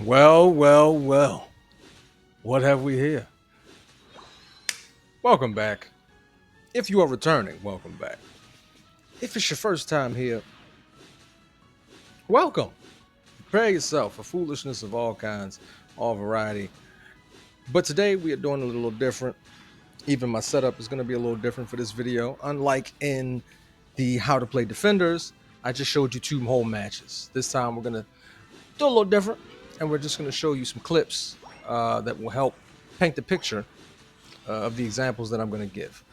Well, well, well. What have we here? Welcome back. If you are returning, welcome back. If it's your first time here, welcome. Prepare yourself for foolishness of all kinds, all variety. But today we are doing a little different. Even my setup is going to be a little different for this video. Unlike in the How to Play Defenders, I just showed you two whole matches. This time we're going to do a little different, and we're just going to show you some clips that will help paint the picture of the examples that I'm going to give.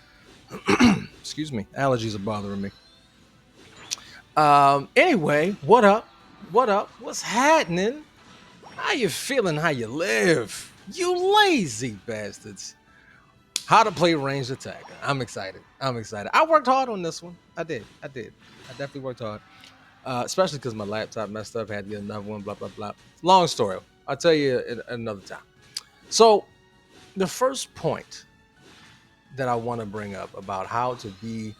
Excuse me, allergies are bothering me. Anyway, what up? What up? What's happening? How you feeling? How you live? You lazy bastards. How to play ranged attacker. I'm excited. I'm excited. I worked hard on this one. I did. I definitely worked hard. Especially because my laptop messed up. Had to get another one. Blah blah blah. Long story. I'll tell you another time. So the first point that I want to bring up about how to be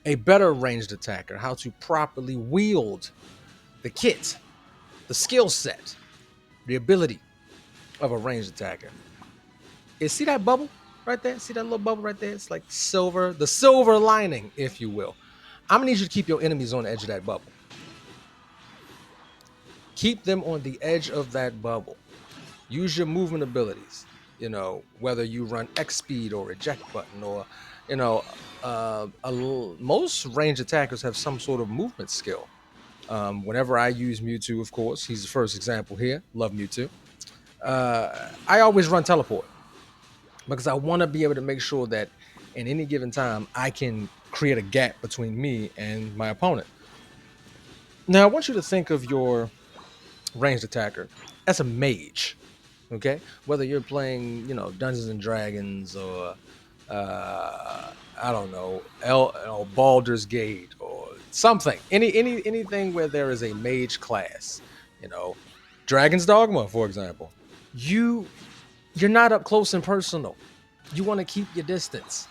a better ranged attacker, how to properly wield the kit, the skill set, the ability of a ranged attacker. See that bubble right there? See that little bubble right there? It's like silver, the silver lining, if you will. I'm gonna need you to keep your enemies on the edge of that bubble. Keep them on the edge of that bubble. Use your movement abilities. Whether you run X speed or eject button or, most range attackers have some sort of movement skill. Whenever I use Mewtwo, of course, he's the first example here. Love Mewtwo. I always run teleport because I want to be able to make sure that in any given time I can create a gap between me and my opponent. Now, I want you to think of your ranged attacker as a mage. Okay, whether you're playing, Dungeons and Dragons or I don't know, Baldur's Gate or something, anything where there is a mage class, you know, Dragon's Dogma, for example. You're not up close and personal. You want to keep your distance.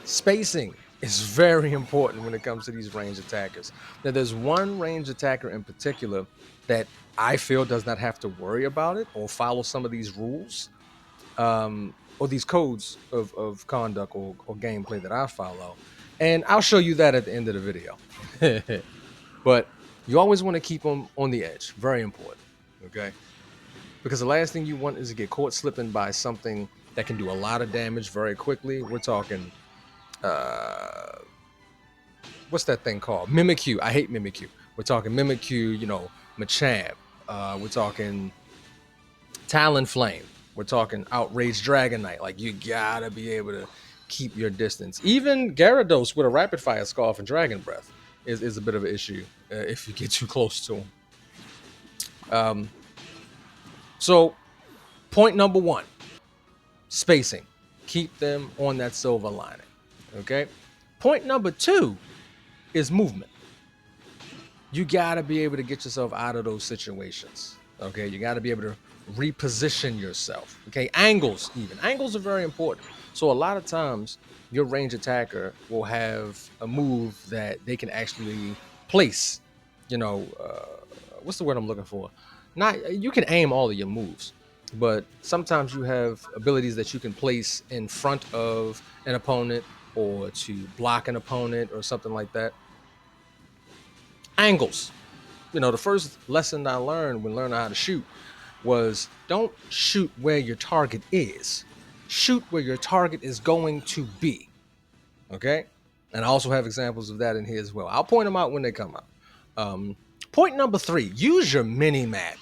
Spacing is very important when it comes to these range attackers. Now, there's one range attacker in particular that I feel does not have to worry about it or follow some of these rules, or these codes of conduct or gameplay that I follow. And I'll show you that at the end of the video. But you always want to keep them on the edge. Very important. Okay. Because the last thing you want is to get caught slipping by something that can do a lot of damage very quickly. We're talking, what's that thing called? Mimikyu. I hate Mimikyu. We're talking Mimikyu, Machamp. We're talking Talonflame. We're talking Outraged Dragonite. Like, you gotta be able to keep your distance. Even Gyarados with a Rapid Fire Scarf and Dragon Breath is a bit of an issue if you get too close to him. So, point number one, spacing. Keep them on that silver lining. Okay. Point number two is movement. You gotta be able to get yourself out of those situations. Okay, you gotta be able to reposition yourself. Okay, angles are very important. So a lot of times your range attacker will have a move that they can actually place. What's the word I'm looking for? Not, you can aim all of your moves, but sometimes you have abilities that you can place in front of an opponent or to block an opponent or something like that. Angles. The first lesson I learned when learning how to shoot was don't shoot where your target is. Shoot where your target is going to be. Okay? And I also have examples of that in here as well. I'll point them out when they come out. Point number three, use your mini map.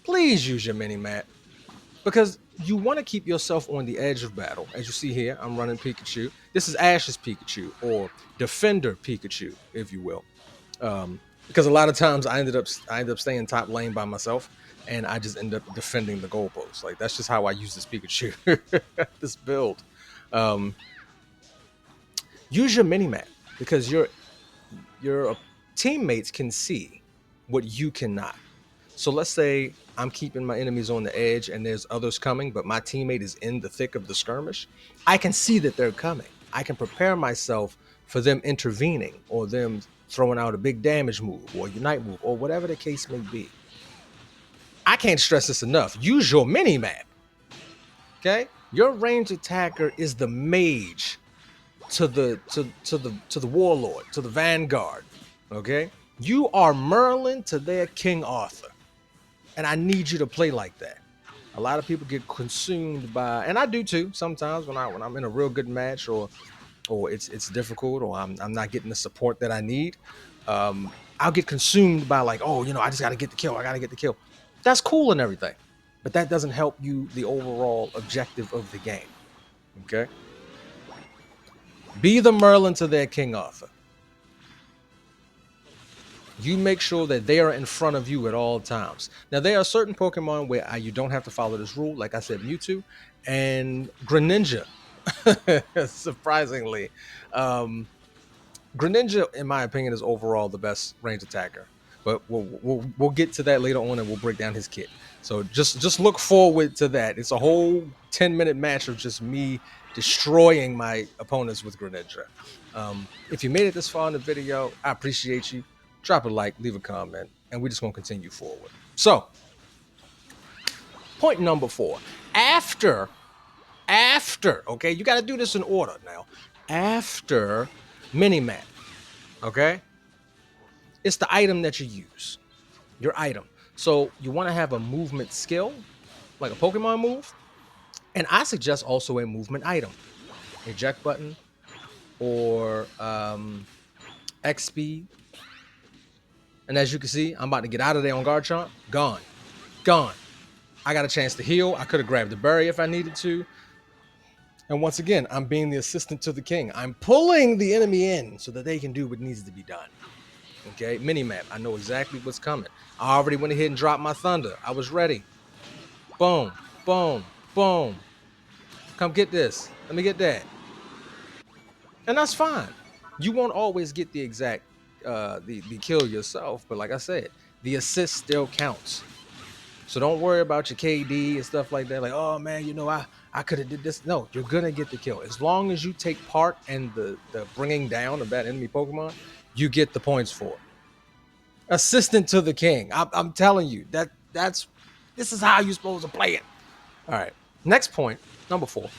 Please use your mini map because you want to keep yourself on the edge of battle. As you see here, I'm running Pikachu. This is Ash's Pikachu, or Defender Pikachu, if you will. Because a lot of times I ended up staying top lane by myself, and I just end up defending the goalpost. Like, that's just how I use this Pikachu, this build. Use your mini map because your teammates can see what you cannot. So let's say I'm keeping my enemies on the edge and there's others coming, but my teammate is in the thick of the skirmish. I can see that they're coming. I can prepare myself for them intervening or them throwing out a big damage move or unite move or whatever the case may be. I can't stress this enough. Use your mini map. Okay, your range attacker is the mage to the warlord, to the vanguard. Okay, you are Merlin to their King Arthur, and I need you to play like that. A lot of people get consumed by, and I do too sometimes when I'm in a real good match, or it's difficult, or I'm not getting the support that I need. I'll get consumed by like, oh, I just got to get the kill. I got to get the kill. That's cool and everything, but that doesn't help you the overall objective of the game. Okay, be the Merlin to their King Arthur. You make sure that they are in front of you at all times. Now, there are certain Pokemon where you don't have to follow this rule. Like I said, Mewtwo and Greninja. Surprisingly, um, Greninja, in my opinion, is overall the best range attacker. But we'll get to that later on, and we'll break down his kit. So just look forward to that. It's a whole 10-minute match of just me destroying my opponents with Greninja. If you made it this far in the video, I appreciate you. Drop a like, leave a comment, and we're just gonna continue forward. So, point number 4. After, okay, you got to do this in order now. After minimap, okay, it's the item that you use, your item. So you want to have a movement skill, like a Pokemon move, and I suggest also a movement item, eject button, or X speed. And as you can see, I'm about to get out of there on Garchomp. Gone. I got a chance to heal. I could have grabbed the berry if I needed to. And once again, I'm being the assistant to the king. I'm pulling the enemy in so that they can do what needs to be done. Okay, minimap. I know exactly what's coming. I already went ahead and dropped my thunder. I was ready. Boom, boom, boom. Come get this. Let me get that. And that's fine. You won't always get the exact the kill yourself, but like I said, the assist still counts. So don't worry about your KD and stuff like that. Like, oh man, I could have did this. No, you're gonna get the kill as long as you take part in the bringing down of that enemy Pokemon. You get the points for it. Assistant to the king. I'm telling you this is how you're supposed to play it. All right. Next point, number 4,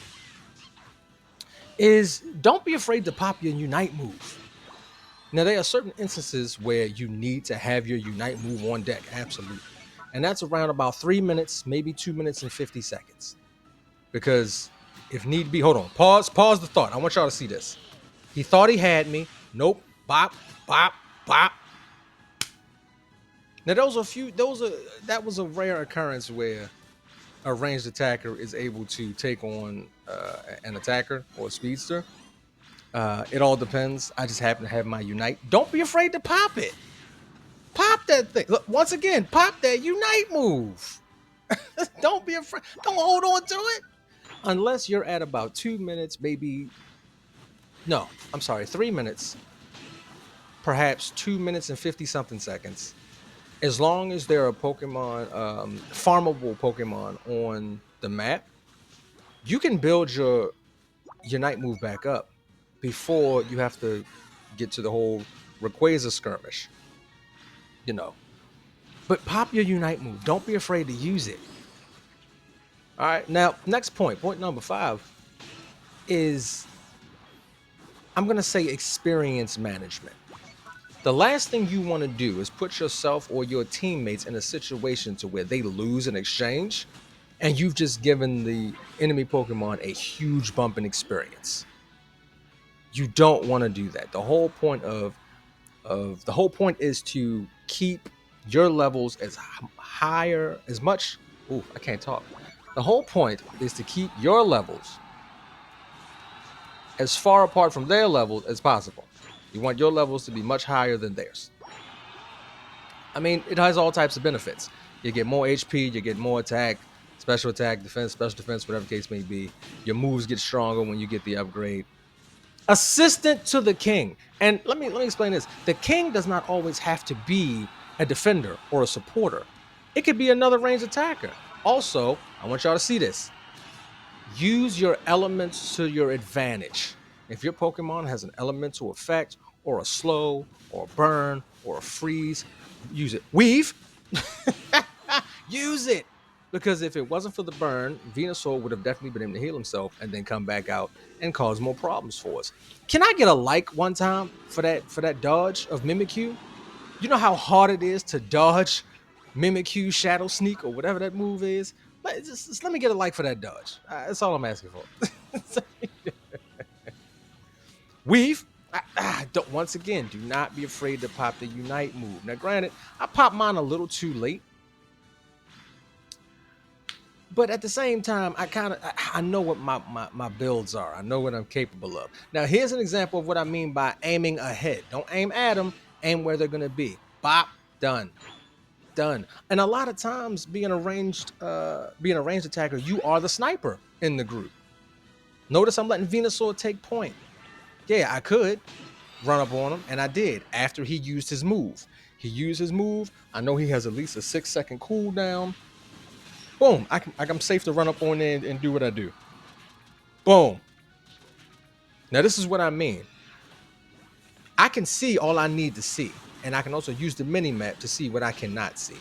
is don't be afraid to pop your Unite move. Now, there are certain instances where you need to have your Unite move on deck, absolutely. And that's around about 3 minutes, maybe 2 minutes and 50 seconds. Because if need be, hold on, pause the thought. I want y'all to see this. He thought he had me. Nope. Bop, bop, bop. Now, that was a rare occurrence where a ranged attacker is able to take on an attacker or a speedster. It all depends. I just happen to have my Unite. Don't be afraid to pop it. Pop that thing. Look, once again, pop that Unite move. Don't be afraid. Don't hold on to it. Unless you're at about 2 minutes, maybe. No, I'm sorry, 3 minutes. Perhaps 2 minutes and 50 something seconds. As long as there are Pokemon, farmable Pokemon on the map, you can build your Unite move back up before you have to get to the whole Rayquaza skirmish. But pop your Unite move. Don't be afraid to use it. All right, now, next point number 5 is, I'm going to say, experience management. The last thing you want to do is put yourself or your teammates in a situation to where they lose an exchange and you've just given the enemy Pokemon a huge bump in experience. You don't want to do that. The whole point is to keep your levels as higher as much. Ooh, I can't talk. The whole point is to keep your levels as far apart from their levels as possible. You want your levels to be much higher than theirs. I mean, it has all types of benefits. You get more HP, you get more attack, special attack, defense, special defense, whatever the case may be. Your moves get stronger when you get the upgrade. Assistant to the king. And let me explain this. The king does not always have to be a defender or a supporter. It could be another ranged attacker. Also, I want y'all to see this. Use your elements to your advantage. If your Pokemon has an elemental effect or a slow or a burn or a freeze, use it. Weave. Use it. Because if it wasn't for the burn, Venusaur would have definitely been able to heal himself and then come back out and cause more problems for us. Can I get a like one time for that dodge of Mimikyu? You know how hard it is to dodge Mimikyu Shadow Sneak or whatever that move is? Just let me get a like for that dodge. That's all I'm asking for. Weave. Once again, do not be afraid to pop the Unite move. Now, granted, I popped mine a little too late. But at the same time, I know what my builds are. I know what I'm capable of. Now, here's an example of what I mean by aiming ahead. Don't aim at them, aim where they're gonna be. Bop, done. Done. And a lot of times being a ranged attacker, you are the sniper in the group. Notice I'm letting Venusaur take point. Yeah, I could run up on him, and I did after he used his move. He used his move. I know he has at least a 6-second cooldown. Boom. I'm safe to run up on there and do what I do. Boom. Now, this is what I mean. I can see all I need to see, and I can also use the mini map to see what I cannot see.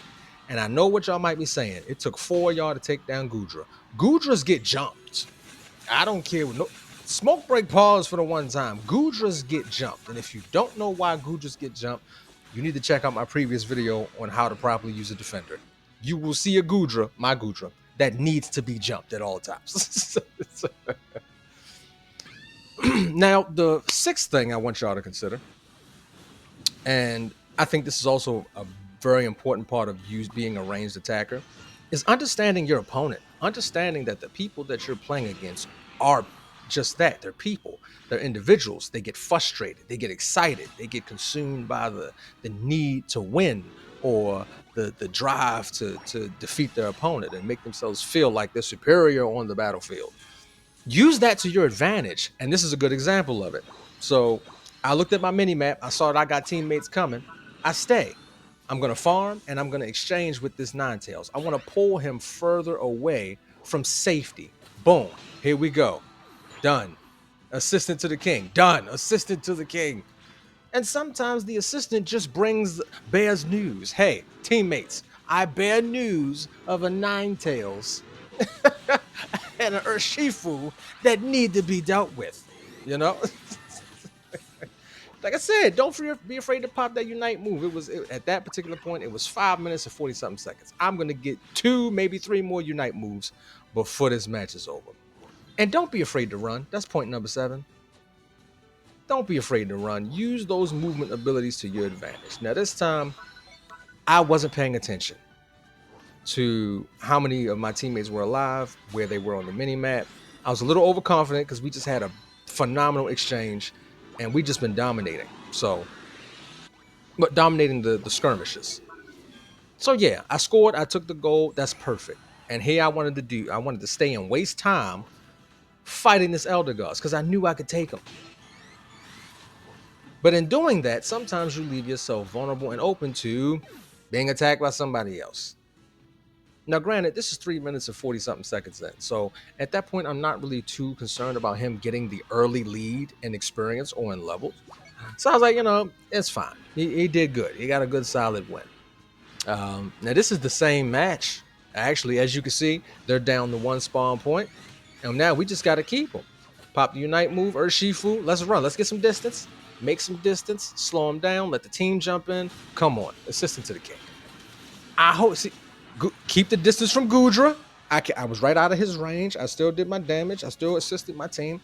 And I know what y'all might be saying. It took 4 of y'all to take down Goodra. Goodras get jumped. I don't care. No, smoke break pause for the one time. Goodras get jumped. And if you don't know why Goodras get jumped, you need to check out my previous video on how to properly use a defender. You will see a Goodra, my Goodra, that needs to be jumped at all times. Now, the sixth thing I want y'all to consider, and I think this is also a very important part of you being a ranged attacker, is understanding your opponent. Understanding that the people that you're playing against are just that. They're people. They're individuals. They get frustrated. They get excited. They get consumed by the need to win or the drive to defeat their opponent and make themselves feel like they're superior on the battlefield. Use that to your advantage, and this is a good example of it. So I looked at my mini map. I saw that I got teammates coming. I stay. I'm going to farm, and I'm going to exchange with this Ninetales. I want to pull him further away from safety. Boom. Here we go. Done. Assistant to the king. Done. Assistant to the king. And sometimes the assistant just bears news. Hey, teammates, I bear news of a Ninetales and an Urshifu that need to be dealt with. You know? Like I said, don't be afraid to pop that Unite move. At that particular point, it was 5 minutes and 40-something seconds. I'm going to get 2, maybe 3 more Unite moves before this match is over. And don't be afraid to run. That's point number 7. Don't be afraid to run. Use those movement abilities to your advantage. Now, this time, I wasn't paying attention to how many of my teammates were alive, where they were on the mini-map. I was a little overconfident because we just had a phenomenal exchange, and we just been dominating. But dominating the skirmishes. So, yeah, I scored. I took the gold. That's perfect. And here I wanted to stay and waste time fighting this Elder Gods because I knew I could take them. But in doing that, sometimes you leave yourself vulnerable and open to being attacked by somebody else. Now, granted, this is 3 minutes and 40-something seconds in. So at that point, I'm not really too concerned about him getting the early lead in experience or in levels. So I was like, it's fine. He did good. He got a good, solid win. Now, this is the same match. Actually, as you can see, they're down to 1 spawn point. And now we just got to keep them. Pop the Unite move, Urshifu. Let's run. Let's get some distance. Make some distance, slow him down, let the team jump in. Come on, assistant to the king. Keep the distance from Goodra. I was right out of his range. I still did my damage. I still assisted my team.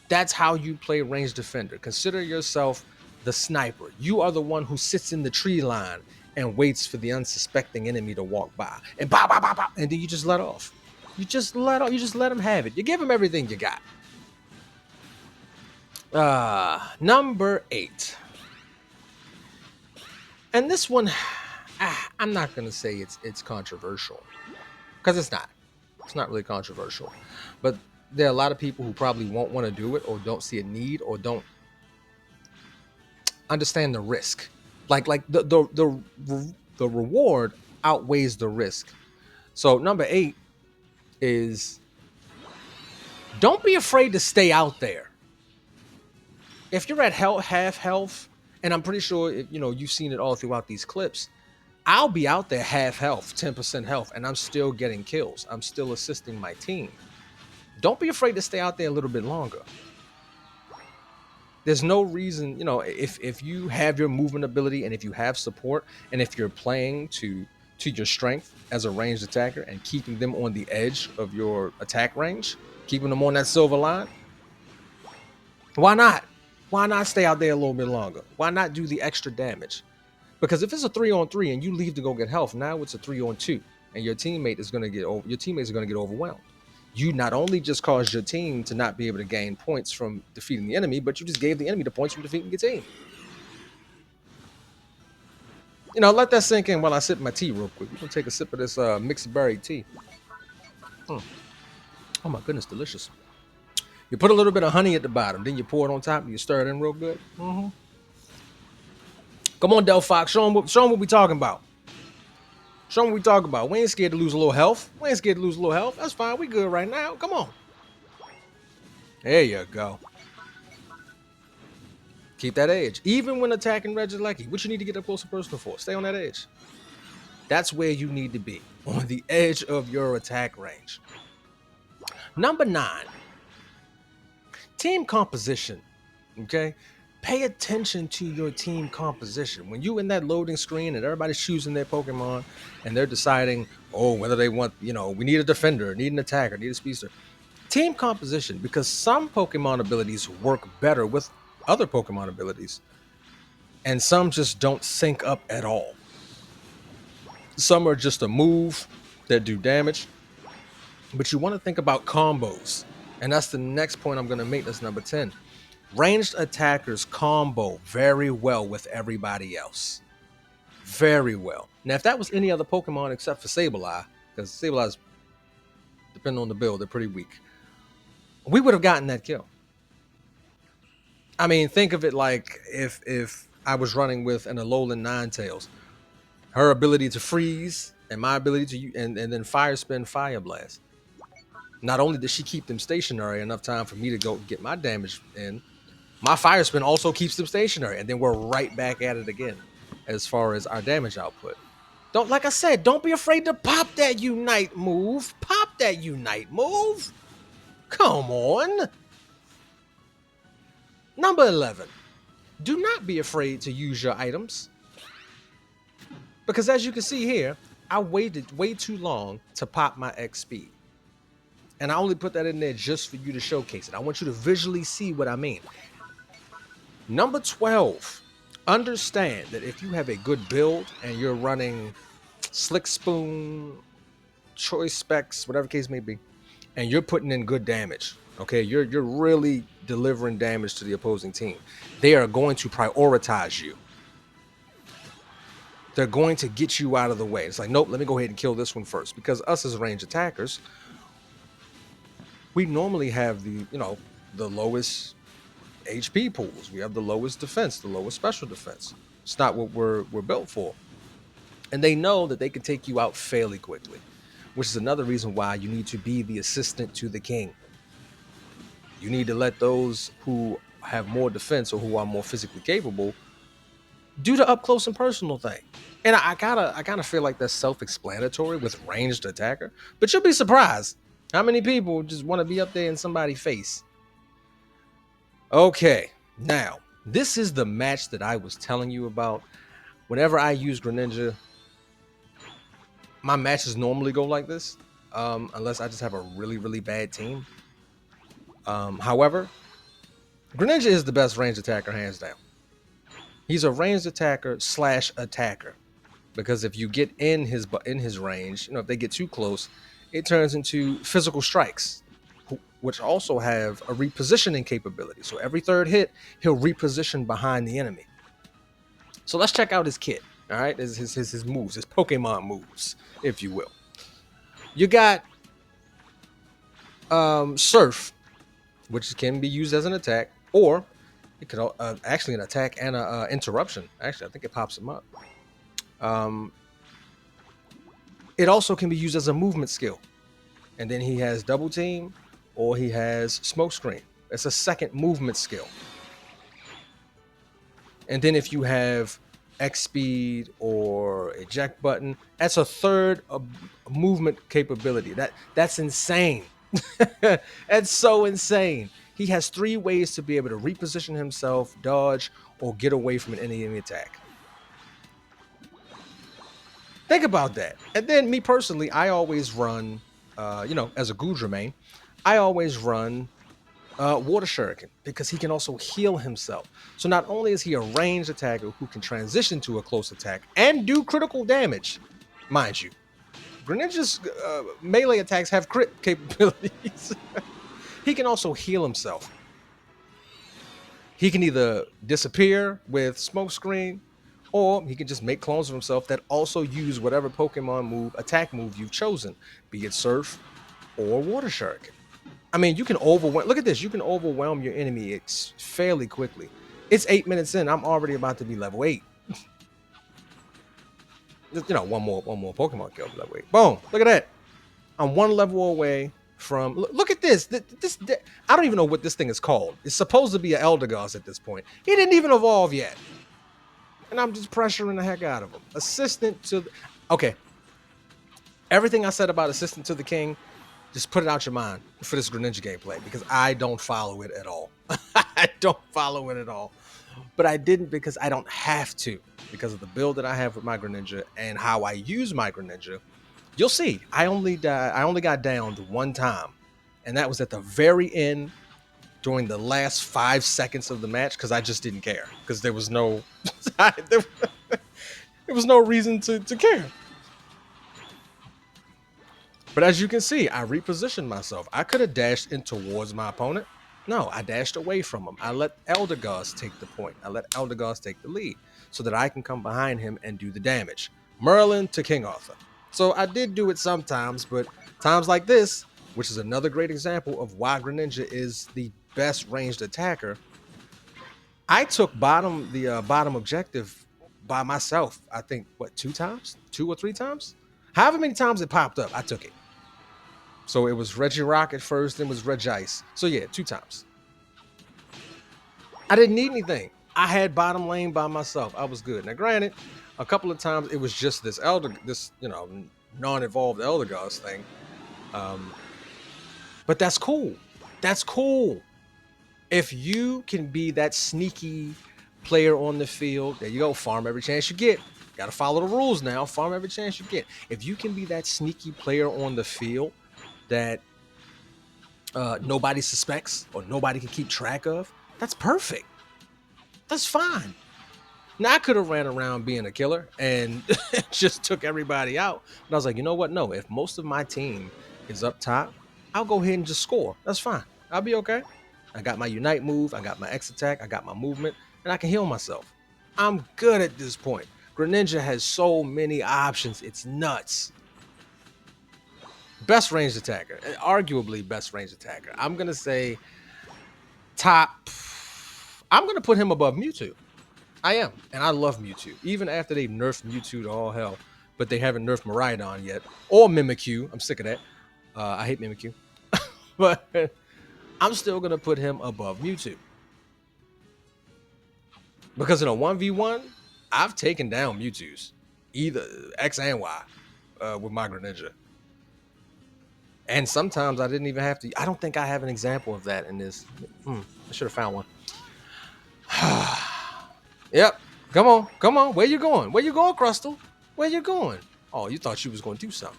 That's how you play ranged defender. Consider yourself the sniper. You are the one who sits in the tree line and waits for the unsuspecting enemy to walk by. And bah, bah, bah, bah, and then you just let off. You just let him have it. You give him everything you got. Number 8. And this one, I'm not gonna say it's controversial, because it's not. It's not really controversial. But there are a lot of people who probably won't want to do it, or don't see a need, or don't understand the risk. Like the reward outweighs the risk. So number 8 is, don't be afraid to stay out there. If you're at half health, and I'm pretty sure you've seen it all throughout these clips, I'll be out there half health, 10% health, and I'm still getting kills. I'm still assisting my team. Don't be afraid to stay out there a little bit longer. There's no reason, if you have your movement ability and if you have support and if you're playing to your strength as a ranged attacker and keeping them on the edge of your attack range, keeping them on that silver line, why not? Why not stay out there a little bit longer? Why not do the extra damage? Because if it's a 3-on-3 and you leave to go get health, now it's a 3-on-2, and your teammates are going to get overwhelmed. You not only just caused your team to not be able to gain points from defeating the enemy, but you just gave the enemy the points from defeating your team. Let that sink in while I sip my tea real quick. We're gonna take a sip of this mixed berry tea. Oh my goodness, delicious. You put a little bit of honey at the bottom, then you pour it on top and you stir it in real good. Come on, Del Fox, show them what we talking about. Show them what we talking about. We ain't scared to lose a little health. That's fine. We good right now. Come on. There you go. Keep that edge. Even when attacking Regieleki, what you need to get up close and personal for? Stay on that edge. That's where you need to be, on the edge of your attack range. Number 9, team composition. Okay? Pay attention to your team composition. When you in that loading screen and everybody's choosing their Pokemon and they're deciding, whether they want, we need a defender, need an attacker, need a speedster. Team composition, because some Pokemon abilities work better with other Pokemon abilities, and some just don't sync up at all. Some are just a move that do damage, but you want to think about combos, and that's the next point I'm going to make. That's number 10. Ranged attackers combo very well with everybody else. Very well. Now, if that was any other Pokemon except for Sableye, because Sableye's, depending on the build, they're pretty weak, we would have gotten that kill. I mean, think of it like if I was running with an Alolan Ninetales, her ability to freeze and my ability to and then fire spin, fire blast. Not only does she keep them stationary enough time for me to go get my damage in, my fire spin also keeps them stationary, and then we're right back at it again as far as our damage output. Like I said, don't be afraid to pop that Unite move. Pop that Unite move. Come on. Number 11. Do not be afraid to use your items. Because as you can see here, I waited way too long to pop my X speed. And I only put that in there just for you to showcase it. I want you to visually see what I mean. Number 12. Understand that if you have a good build and you're running Slick Spoon, Choice Specs, whatever case may be, and you're putting in good damage, okay, you're really delivering damage to the opposing team, they are going to prioritize you. They're going to get you out of the way. It's like, nope, let me go ahead and kill this one first. Because us as ranged attackers, we normally have the lowest HP pools. We have the lowest defense, the lowest special defense. It's not what we're built for. And they know that they can take you out fairly quickly, which is another reason why you need to be the assistant to the king. You need to let those who have more defense or who are more physically capable do the up close and personal thing. And I kind of feel like that's self-explanatory with ranged attacker, but you'll be surprised how many people just want to be up there in somebody's face. Okay, now this is the match that I was telling you about. Whenever I use Greninja, my matches normally go like this, unless I just have a really, really bad team. However, Greninja is the best ranged attacker, hands down. He's a ranged attacker / attacker, because if you get in his range, if they get too close, it turns into physical strikes, which also have a repositioning capability. So every third hit, he'll reposition behind the enemy. So let's check out his kit. All right, his moves, his Pokemon moves, if you will. You got Surf, which can be used as an attack, or it could actually an attack and a interruption. Actually, I think it pops him up. It also can be used as a movement skill, and then he has Double Team, or he has Smoke Screen. It's a second movement skill. And then if you have X speed or eject button. That's a third movement capability. That's insane. That's so insane. He has 3 ways to be able to reposition himself, dodge, or get away from an enemy attack. Think about that. And then me personally, I always run, as a Gudra main, I always run Water Shuriken because he can also heal himself. So not only is he a ranged attacker who can transition to a close attack and do critical damage, mind you, Greninja's melee attacks have crit capabilities. He can also heal himself. He can either disappear with Smokescreen, or he can just make clones of himself that also use whatever Pokemon attack move you've chosen, be it Surf or Water Shuriken. I mean, you can overwhelm. Look at this. You can overwhelm your enemy fairly quickly. It's 8 minutes in. I'm already about to be level 8. One more Pokemon kill, level 8. Boom. Look at that. I'm one level away from. Look at this. I don't even know what this thing is called. It's supposed to be an Eldegoss at this point. He didn't even evolve yet, and I'm just pressuring the heck out of him. Assistant to. Okay. Everything I said about assistant to the king, just put it out your mind for this Greninja gameplay because I don't follow it at all. I don't follow it at all. But I didn't because I don't have to, because of the build that I have with my Greninja and how I use my Greninja. You'll see, I only got downed one time, and that was at the very end during the last 5 seconds of the match because I just didn't care because there was no there was no reason to care. But as you can see, I repositioned myself. I could have dashed in towards my opponent. No, I dashed away from him. I let Eldegoss take the point. I let Eldegoss take the lead so that I can come behind him and do the damage. Merlin to King Arthur. So I did do it sometimes, but times like this, which is another great example of why Greninja is the best ranged attacker, I took the bottom objective by myself. I think, 2 times? 2 or 3 times? However many times it popped up, I took it. So it was Regirock at first, then was Regice. So yeah, 2 times. I didn't need anything. I had bottom lane by myself. I was good. Now, granted, a couple of times it was just this non-evolved Eldegoss thing. But that's cool. That's cool. If you can be that sneaky player on the field, there you go. Farm every chance you get. Got to follow the rules now. Farm every chance you get. If you can be that sneaky player on the field that nobody suspects or nobody can keep track of, that's perfect. That's fine. Now, I could have ran around being a killer and just took everybody out. But I was like, you know what? No, if most of my team is up top, I'll go ahead and just score. That's fine. I'll be okay. I got my Unite move. I got my X attack. I got my movement. And I can heal myself. I'm good at this point. Greninja has so many options. It's nuts. Best ranged attacker. Arguably best ranged attacker. I'm going to say top. I'm going to put him above Mewtwo. I am. And I love Mewtwo. Even after they nerfed Mewtwo to all hell. But they haven't nerfed Miraidon yet. Or Mimikyu. I'm sick of that. I hate Mimikyu. But I'm still going to put him above Mewtwo. Because in a 1v1, I've taken down Mewtwo's. Either X and Y with my Greninja. And sometimes I didn't even have to. I don't think I have an example of that in this. I should have found one. Yep. Come on. Where you going? Where you going, Crustle? Where you going? Oh, you thought you was going to do something.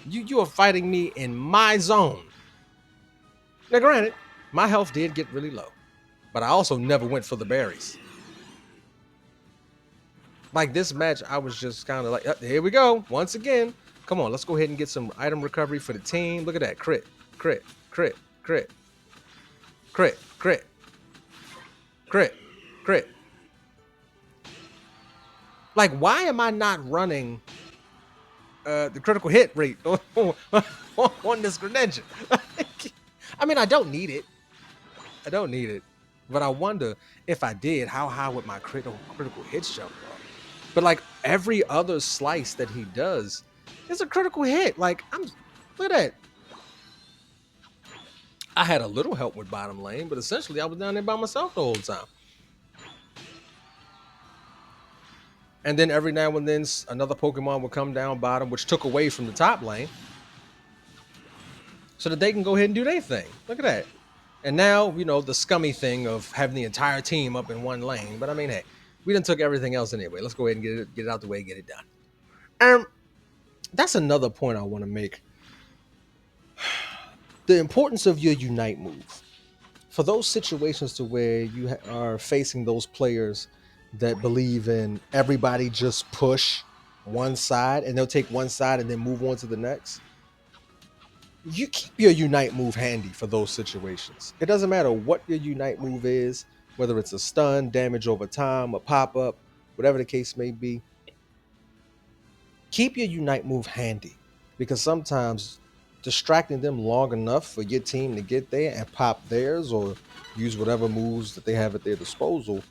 You are fighting me in my zone. Now, granted, my health did get really low, but I also never went for the berries. Like this match, I was just kind of like, here we go. Once again, come on, let's go ahead and get some item recovery for the team. Look at that. Crit. Like, why am I not running the critical hit rate on this Greninja? I mean, I don't need it. But I wonder if I did, how high would my critical hits jump up? But like every other slice that he does is a critical hit. Like, look at that. I had a little help with bottom lane, but essentially I was down there by myself the whole time. And then every now and then another Pokemon would come down bottom, which took away from the top lane, so that they can go ahead and do their thing. Look at that. And now, the scummy thing of having the entire team up in one lane. But I mean, hey, we done took everything else anyway. Let's go ahead and get it out the way, get it done. That's another point I want to make. The importance of your Unite move. For those situations to where you are facing those players that believe in everybody just push one side and they'll take one side and then move on to the next, you keep your Unite move handy for those situations. It doesn't matter what your Unite move is, whether it's a stun, damage over time, a pop-up, whatever the case may be. Keep your Unite move handy, because sometimes distracting them long enough for your team to get there and pop theirs or use whatever moves that they have at their disposal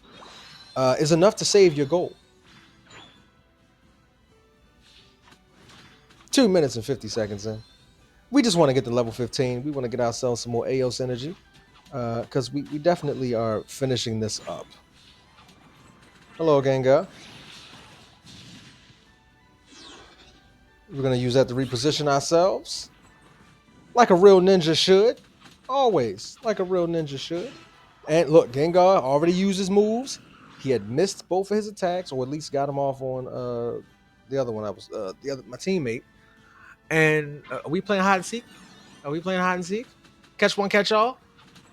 is enough to save your goal. 2 minutes and 50 seconds in. We just want to get to level 15. We want to get ourselves some more AOS energy, because we definitely are finishing this up. Hello, Gengar. We're going to use that to reposition ourselves. Like a real ninja should. Always. Like a real ninja should. And look, Gengar already used his moves. He had missed both of his attacks, or at least got him off on the other one. My teammate. And are we playing hide and seek? Are we playing hide and seek? Catch one, catch all?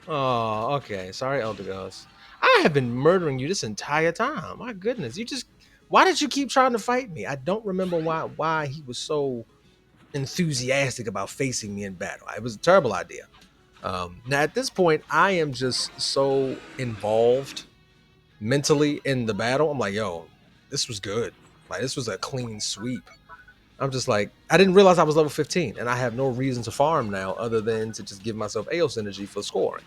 Oh, okay. Sorry, Elder Ghost. I have been murdering you this entire time. My goodness. Why did you keep trying to fight me? I don't remember why he was so enthusiastic about facing me in battle. It was a terrible idea. Now at this point, I am just so involved mentally in the battle. I'm like, yo, this was good. Like, this was a clean sweep. I'm just like, I didn't realize I was level 15, and I have no reason to farm now other than to just give myself AOS energy for scoring.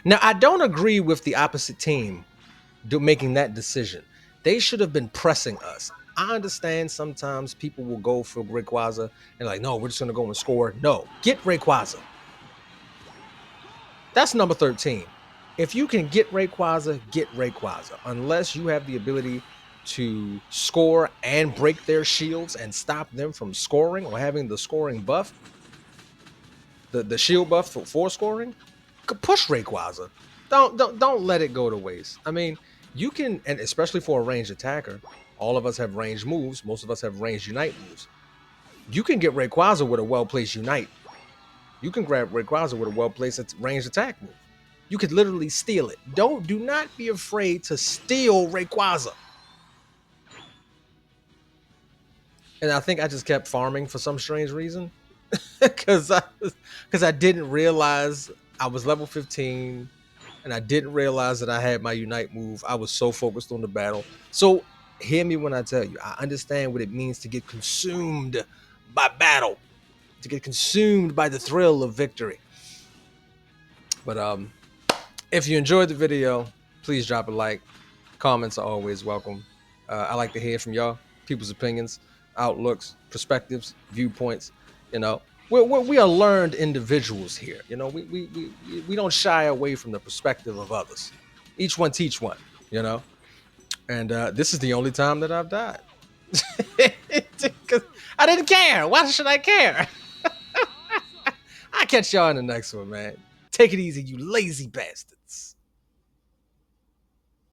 Now, I don't agree with the opposite team making that decision. They should have been pressing us. I understand sometimes people will go for Rayquaza and like, no, we're just going to go and score. No, get Rayquaza. That's number 13. If you can get Rayquaza, get Rayquaza. Unless you have the ability to score and break their shields and stop them from scoring or having the scoring buff, the shield buff for scoring, push Rayquaza. Don't let it go to waste. I mean, you can, and especially for a ranged attacker, all of us have ranged moves. Most of us have ranged Unite moves. You can get Rayquaza with a well-placed Unite. You can grab Rayquaza with a well-placed ranged attack move. You could literally steal it. Do not be afraid to steal Rayquaza. And I think I just kept farming for some strange reason, because I didn't realize I was level 15, and I didn't realize that I had my Unite move. I was so focused on the battle. So hear me when I tell you, I understand what it means to get consumed by battle, to get consumed by the thrill of victory. But if you enjoyed the video, please drop a like. Comments are always welcome. I like to hear from y'all, people's opinions, outlooks, perspectives, viewpoints. We are learned individuals here. We don't shy away from the perspective of others. Each one teach one. And this is the only time that I've died. Because I didn't care. Why should I care? I'll catch y'all in the next one, man. Take it easy, you lazy bastards.